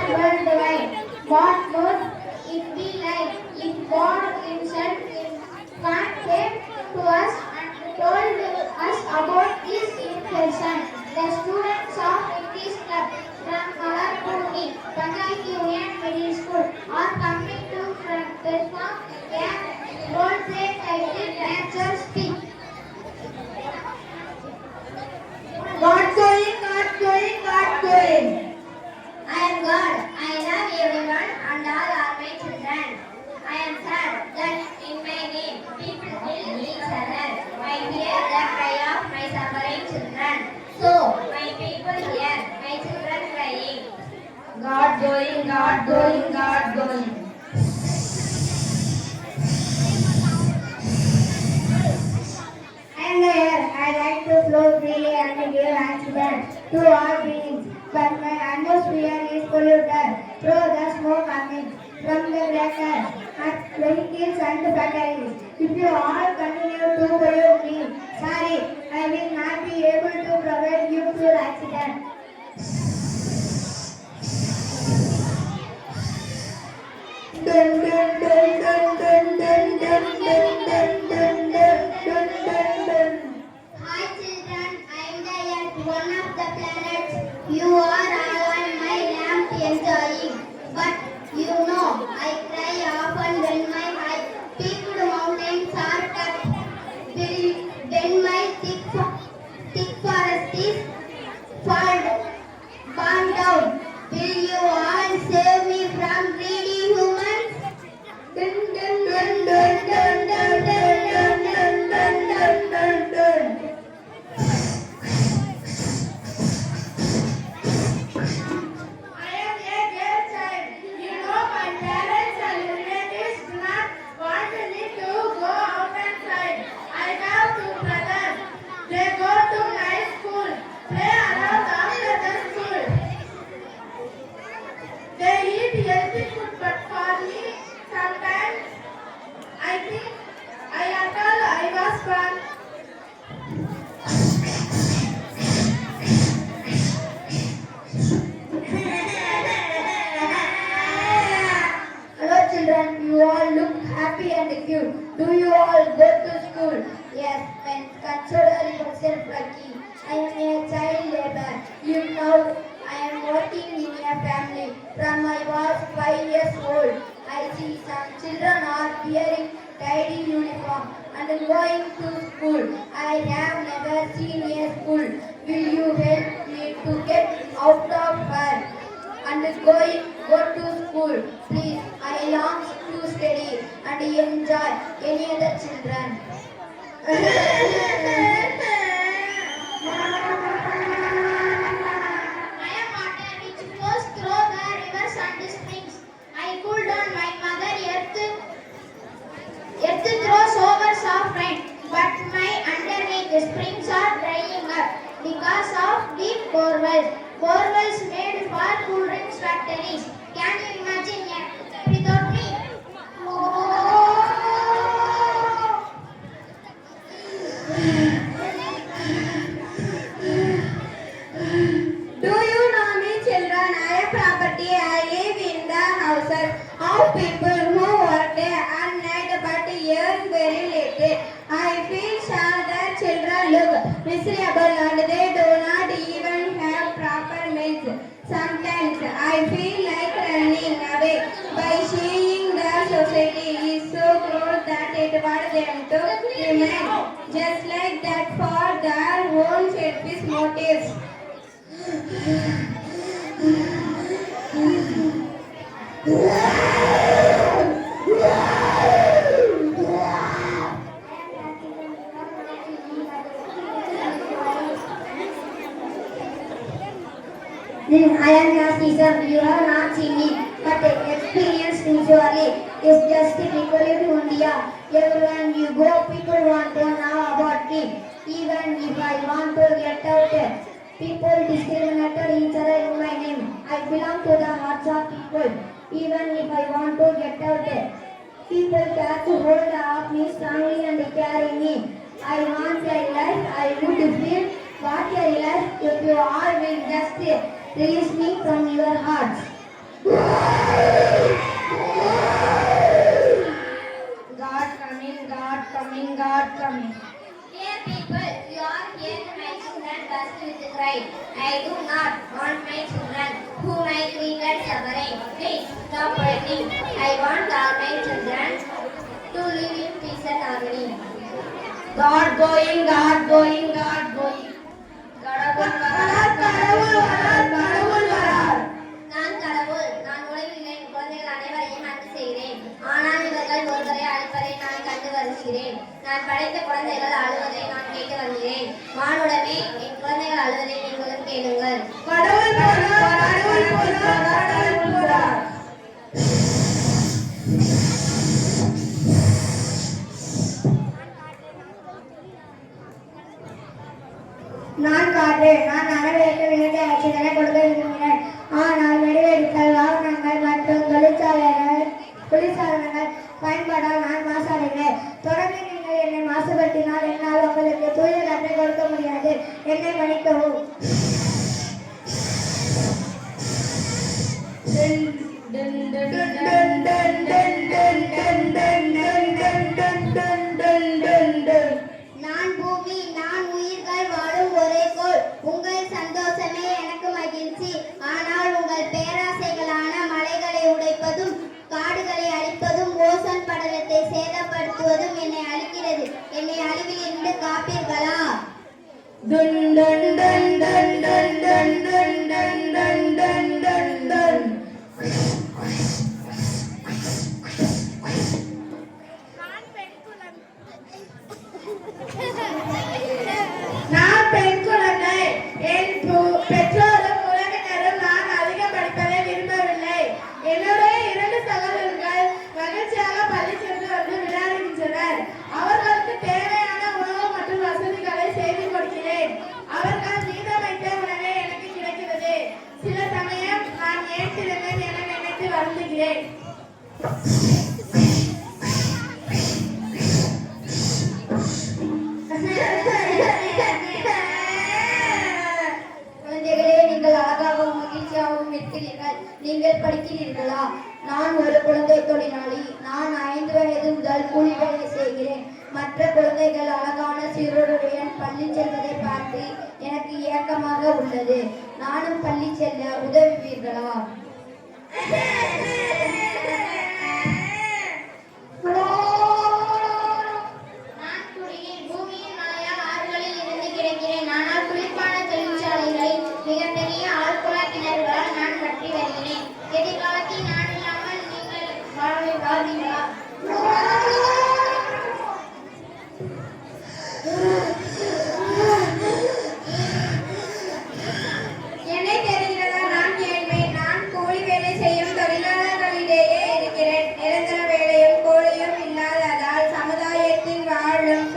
worldwide. What would it be like if God Himself came to us and told us about this in person? The students of English Club from our Pune Panchayat Union Middle School are coming to perform a role play titled Nature Speak. God going. I am God. I love everyone and all are my children. I am sad that in my name people kill each other. I hear the cry of my suffering children. So my people hear my children crying. God going. I am the air. I like to flow freely and give oxygen to all beings. But my atmosphere is polluted through the smoke coming from the crackers at vehicles and factories. If you all continue to pollute me, sorry, I will not be able to provide you pure oxygen. Dun dun dun dun dun dun dun dun dun dun dun dun dun dun. Hi children, I am the Earth, one of the planets. You are all on my lamp enjoying. But you know, I cry often when my high peaked mountains are cut. When my thick forest is burned down. Will you all save me from greedy humans? Dun dun dun dun dun dun dun dun dun dun dun dun. I am a dear child. You know my parents and relatives do not want me to go out and play. I have two brothers. They go to night school, play around after the school. They eat healthy food, but for me, sometimes I think I was born. Hello children, you all look happy and cute. Do you all go to school? Yes, and consider yourself lucky. I am a child labor. You know, I am working in a family. From I was 5 years old, I see some children are wearing tidy uniform and going to school. I have never seen a school. Will you help me to get out of here and go to school? Please, I long to study and enjoy any other children. I am water which flows through the rivers and springs. I cool down my mother earth. Earth throws over soft rain, but my underneath springs are drying up because of deep borewells. Borewells made for cool drinks factories. Can you imagine it without me? Do you know me, children? I am property. I live in the houses of people who work day and night but earn very little. I feel sure that children look miserable and they do not even have proper meals. Sometimes I feel like running away by seeing the society is so cruel that it wants them to remain just like that for their own selfish motives. I am your teacher. You have not seen me, but experienced visually is just typical in India. Everywhere you go, people want to know about me. Even if I want to get out, people discriminate each other in my name. I belong to the hearts of people. Even if I want to get out, people catch hold of me strongly and carry me. I want a life I would feel. What a life if you all will just release me from your hearts. God coming, God coming, God coming. Dear people, you are here to my children burst with cry. I do not want my children who might regret suffering. Please stop fighting. I want all my children to live in peace and harmony. God going, God going, God going. கடவுள் வரார், கடவுள் வரார், கடவுள் வரார். நான் கடவுள். நான் உலகில் என் குழந்தைகள் அனைவரையும் அன்பு செய்கிறேன். ஆனால் இவர்கள் ஒருவரை அழைப்பதை நான் கண்டு வருகிறேன். நான் படைத்த குழந்தைகள் அழுவதை நான் கேட்டு வருகிறேன். மானுடமே, என் குழந்தைகள் அழுவதை நீங்களும் கேளுங்கள். கடவுள் போனார், கடவுள் போனார், கடவுள் போனார். நான் காற்றேன். நான் அனைவருக்கு விலங்கை ஆட்சிகளை கொடுக்க விரும்பினேன். ஆனால் வெடிவெடித்தல், வாகனங்கள் மற்றும் குளிர்சாதனங்கள் பயன்பாடால் நான் மாசடைகிறேன். தொடர்ந்து நீங்கள் என்னை மாசுபடுத்தினால் என்னால் உங்களுக்கு தூய காற்றை கொடுக்க முடியாது. என்னை மன்னிக்கவும். நான் பூமி, நான் உயிர்கள் வாழும் ஒரே கோள். உங்கள் சந்தோஷமே எனக்கு மகிழ்ச்சி. ஆனால் உங்கள் பேராசைகளான மலைகளை உடைப்பதும் காடுகளை அழிப்பதும் ஓசோன் படலத்தை சேதப்படுத்துவதும் என்னை அழிக்கிறது. என்னை அழிவில் இருந்து காப்பீர்களா? நான் பெண் குழந்தை. என் பெற்றோரும் உறவினரும் நான் அதிகம் படிப்பதை விரும்பவில்லை. என்னுடைய 2 சகோதரர்கள் மகிழ்ச்சியாக பள்ளி சென்று வந்து விளையாடுகின்றனர். அவர்களுக்கு தேவையான உணவு மற்றும் வசதிகளை செய்து கொடுக்கிறேன். அவர்கள் மீதம் வைத்த உணவே எனக்கு கிடைக்கிறது. சில சமயம் நான் ஏன் பிறந்தேன் என நினைத்து வருந்துகிறேன். குழந்தைகளே, நீங்கள் அழகாகவும் மகிழ்ச்சியாகவும் இருக்கிறீர்கள். நீங்கள் படிக்கிறீர்களா? நான் ஒரு குழந்தை தொழிலாளி. நான் 5 வயது முதல் கூலி வேலை செய்கிறேன். மற்ற குழந்தைகள் அழகான சீருடையுடன் பள்ளி செல்வதை பார்த்து எனக்கு ஏக்கமாக உள்ளது. நானும் பள்ளி செல்ல உதவுவீர்களா? நான் குடியில் பூமியின் மலையால் ஆறுகளில் இருந்து கிடைக்கிறேன். ஆனால் குளிர்பான தொழிற்சாலைகளில் மிகப்பெரிய ஆழ்குழா கிணறுகளால் நான் கட்டி வருகிறேன். எதிர்காலத்தில் நான் இல்லாமல் நீங்கள் வாழ்வீர்களா? என்னை தெரிகிறதா? நான் ஏழ்மை. நான் கூலி வேலை செய்யும் தொழிலாளர்களிடையே இருக்கிறேன். நிரந்தர வேலையும் கூலியும் இல்லாததால் சமுதாயத்தில் வாழும்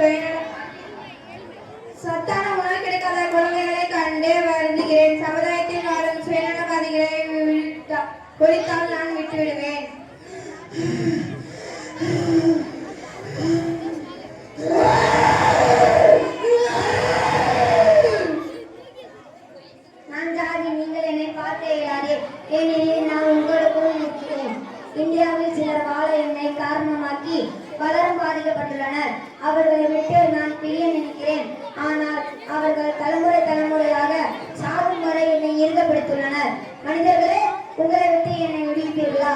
சத்தான உணவு கிடைக்காத குழந்தைகளை கண்டு வருந்துகிறேன். சமுதாயத்தில் வாழும் சுயநலவாதிகளை ஒழித்தால் நான் விட்டுவிடுவேன். நான் ஜாதி. நீங்கள் என்னை பார்க்க இயலாது. ஏனெனில் நான் உங்களுக்குள் இருக்கிறேன். இந்தியாவில் சிலர் வாழ என்னை காரணமாக்கி பலரும் பாதிக்கப்பட்டுள்ளனர். அவர்களை விட்டு நான் பிரிய நினைக்கிறேன். ஆனால் அவர்கள் தலைமுறையாக சாகும் வரை என்னை இறுகப்படுத்தியுள்ளனர். மனிதர்களே, உங்களை விட்டு என்னை விடுவிப்பீர்களா?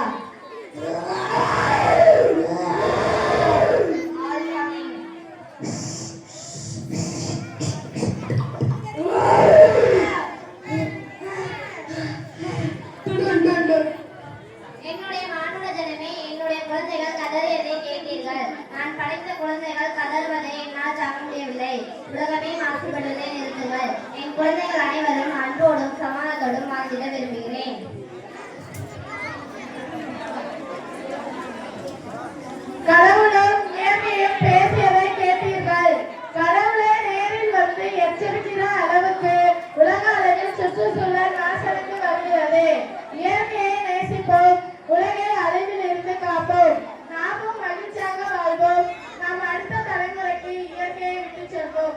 என்னுடைய மானுட ஜனமே, என்னுடைய குழந்தைகள் கதறியதை கேட்டீர்கள். நான் படைத்த குழந்தைகள் கதறுவதை என்னால் தாங்க முடியவில்லை. உலகமே மாசுபடுவதை நிறுத்துங்கள். என் குழந்தைகள் அனைவரும் அன்போடும் சமாதானத்தோடும் வாழ்ந்திட விரும்புகிறேன். கடவுளும் இயற்கையும் பேசியதை கேட்டீர்கள். கடவுளே நேரில் வந்து எச்சரிக்கிற அளவுக்கு உலக அளவில் சுற்றுச்சூழல் நாசனுக்கு வருகிறது. இயற்கையை நேசிப்போம். உலகை அழிவில் இருந்து காப்போம். நாமும் மகிழ்ச்சியாக வாழ்வோம். நாம் அடுத்த தலைமுறைக்கு இயற்கையை விட்டு செல்வோம்.